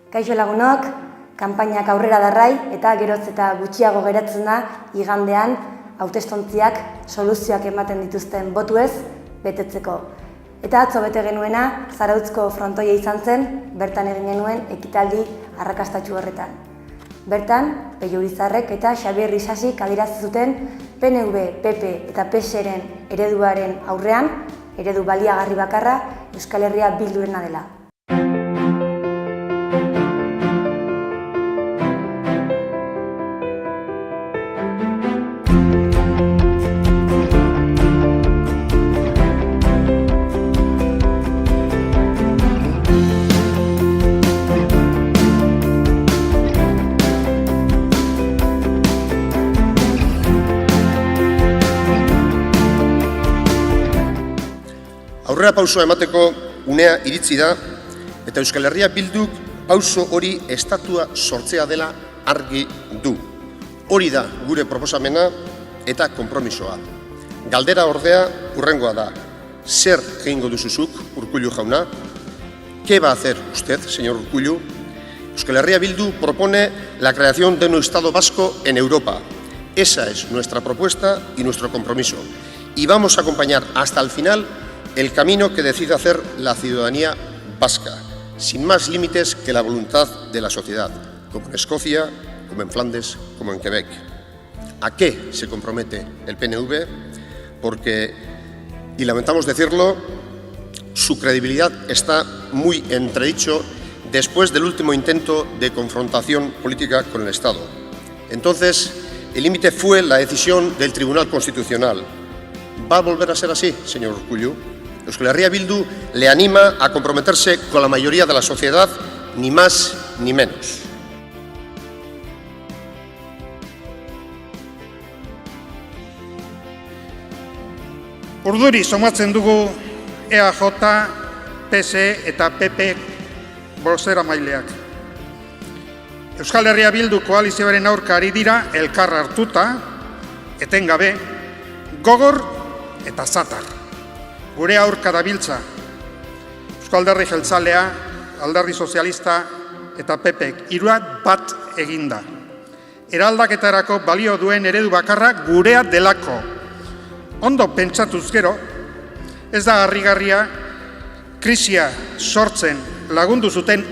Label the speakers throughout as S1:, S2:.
S1: Kaixo lagunok, kanpainak aurrera darrai eta geroz eta gutxiago geratzen da igandean hautestontziak soluzioak ematen dituzten botuez betetzeko. Eta atzo bete genuena Zarautzko frontoia izan zen, bertan egin genuen ekitaldi arrakastatsu horretan. Bertan, Peio Urizarrek eta Xabier Isasik adierazi zuten PNV, PP eta PSren ereduaren aurrean, eredu baliagarri bakarra Euskal Herria Bildurena dela.
S2: Aurrera pausoa emateko unea iritsi da eta Euskal Herria Bilduk pauso hori estatua sortzea dela argi du. Hori da gure proposamena eta konpromisoa. Galdera ordea hurrengoa da. Zer egingo duzuzuk, Urkullu jauna? ¿Qué va a hacer usted, señor Urkullu? Euskal Herria Bildu propone la creación de un Estado vasco en Europa. Esa es nuestra propuesta y nuestro compromiso. Y vamos a acompañar hasta el final el camino que decide hacer la ciudadanía vasca, sin más límites que la voluntad de la sociedad, como en Escocia, como en Flandes, como en Quebec. ¿A qué se compromete el PNV? Porque, y lamentamos decirlo, su credibilidad está muy entredicho después del último intento de confrontación política con el Estado. Entonces, el límite fue la decisión del Tribunal Constitucional. ¿Va a volver a ser así, señor Urkullu? Euskal Herria Bildu le anima a comprometerse con la mayoría de la sociedad, ni más ni menos.
S3: Urduri somatzen dugu EAJ, PSE eta PP bozeramaileak. Euskal Herria Bildu koalizioaren aurka ari dira elkar hartuta, etengabe, gogor eta zatar. Gure aurka dabiltza, Eusko Alderdi Jeltzalea, Alderdi Sozialista eta PPek hiruak bat eginda. Eraldaketarako balio duen eredu bakarra gurea delako. Ondo pentsatuz gero, ez da harrigarria krisia sortzen lagundu zuten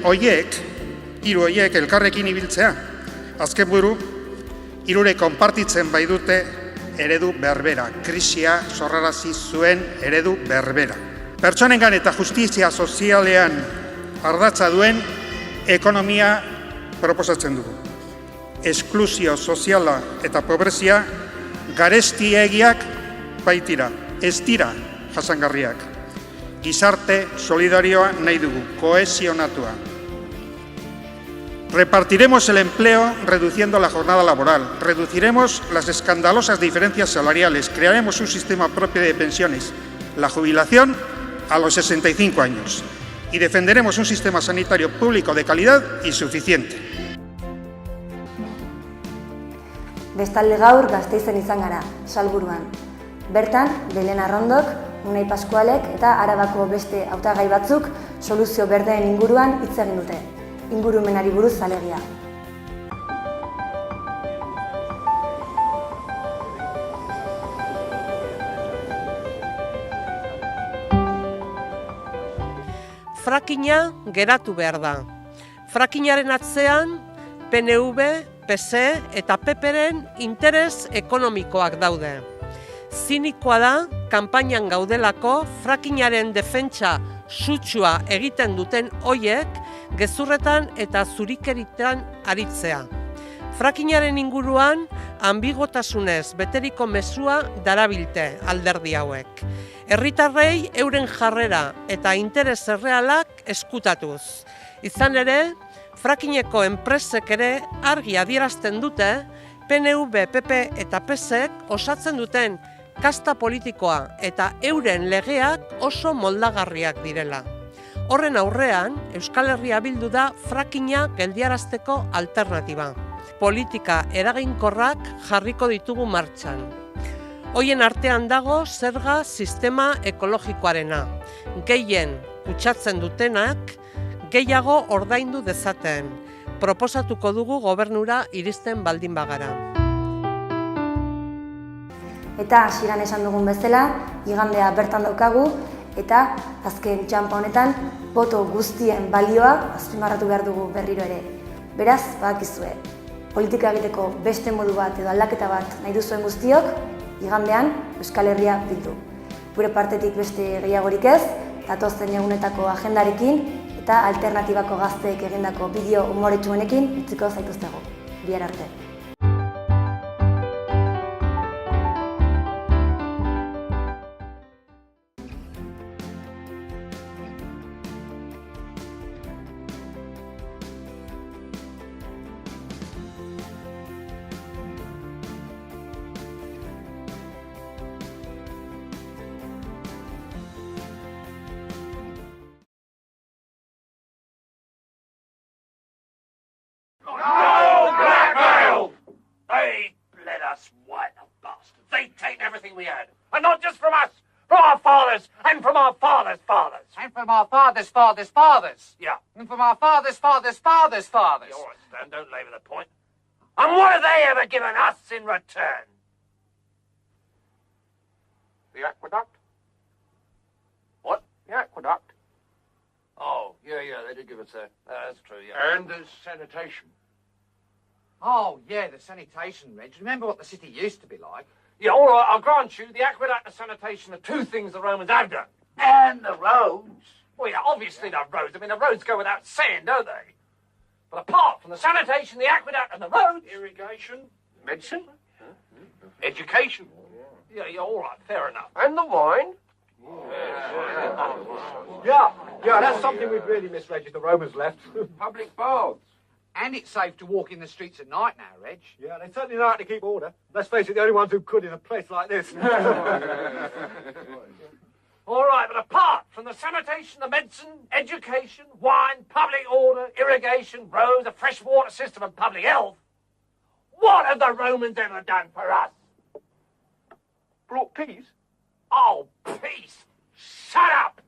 S3: hiru hoiek elkarrekin ibiltzea. Azken buru, hirure konpartitzen bai dute eredu berbera, krisia sorrarazi zuen eredu berbera. Pertsonengan eta justizia sozialean ardatza duen ekonomia proposatzen dugu. Esklusio soziala eta pobrezia garestiegiak baitira, ez dira jasangarriak. Gizarte solidarioa nahi dugu, kohesionatua. Repartiremos el empleo reduciendo la jornada laboral, reduciremos las escandalosas diferencias salariales, crearemos un sistema propio de pensiones, la jubilación a los 65 años y defenderemos un sistema sanitario público de calidad y suficiente.
S1: Bestalde gaur Gasteizen izan gara, Salburuan. Bertan, Belen Arrondok, Unai Paskualek eta Arabako beste hautagai batzuk soluzio berdeen inguruan hitz egin dute. Ingurumenari buruz alegia.
S4: Frakinga geratu behar da. Frakinaren atzean PNV, PSE eta PPren interes ekonomikoak daude. Zinikoa da, kanpainan gaudelako frakingaren defentsa sutsua egiten duten hoiek gezurretan eta zurikeritan aritzea. Frakinaren inguruan anbigotasunez beteriko mezua darabilte alderdi hauek. Herritarrei euren jarrera eta interes errealak eskutatuz. Izan ere, frakingeko enpresek ere argi adierazten dute PNV, PP eta PSek osatzen duten kasta politikoa eta euren legeak oso moldagarriak direla. Horren aurrean, Euskal Herria Bildu da frakinga geldiarazteko alternatiba. Politika eraginkorrak jarriko ditugu martxan. Hoien artean dago zerga sistema ekologikoarena. Gehien kutsatzen dutenak gehiago ordaindu dezaten. Proposatuko dugu gobernura iristen baldin bagara.
S1: Eta hasieran esan dugun bezala, igandea bertan daukagu, eta azken txanpa honetan, boto guztien balioa azpimarratu behar dugu berriro ere. Beraz, badakizue, politika egiteko beste modu bat edo aldaketa bat nahi duzuen guztiok, igandean Euskal Herria Bildu. Gure partetik beste gehiagorik ez, datozen egunetako agendarekin eta alternatibako gazteek egindako bideo umoretsuenekin utziko zaituztego. Bihar arte.
S5: No blackmail! They bled us white, the bastards. They taken everything we had. And not just from us, from our fathers, and from our fathers' fathers.
S6: And from our fathers' fathers' fathers.
S5: Yeah.
S6: And from our fathers' fathers' fathers' fathers.
S5: All right, Stan, don't labour the point. And what have they ever given us in return?
S7: The aqueduct?
S5: What?
S7: The aqueduct.
S5: Oh, yeah, they did give us that. That's true, yeah.
S7: And there's sanitation.
S6: Oh, yeah, the sanitation, Reg. Remember what the city used to be like?
S5: Yeah, all right, I'll grant you, the aqueduct and sanitation are two things the Romans have done.
S7: And the roads.
S5: Well, yeah, obviously the roads. I mean, the roads go without saying, don't they? But apart from the sanitation, the aqueduct and the roads...
S7: Irrigation. Medicine. Education.
S5: Yeah, all right, fair enough.
S7: And the wine.
S8: Yeah, that's something we'd really missed, Reg, if the Romans left.
S7: Public baths.
S6: And it's safe to walk in the streets at night now, Reg.
S8: Yeah, they certainly know how to keep order. Let's face it, the only ones who could in a place like this.
S5: All right, but apart from the sanitation, the medicine, education, wine, public order, irrigation, roads, a fresh water system and public health, what have the Romans ever done for us?
S7: Brought peace.
S5: Oh, peace! Shut up!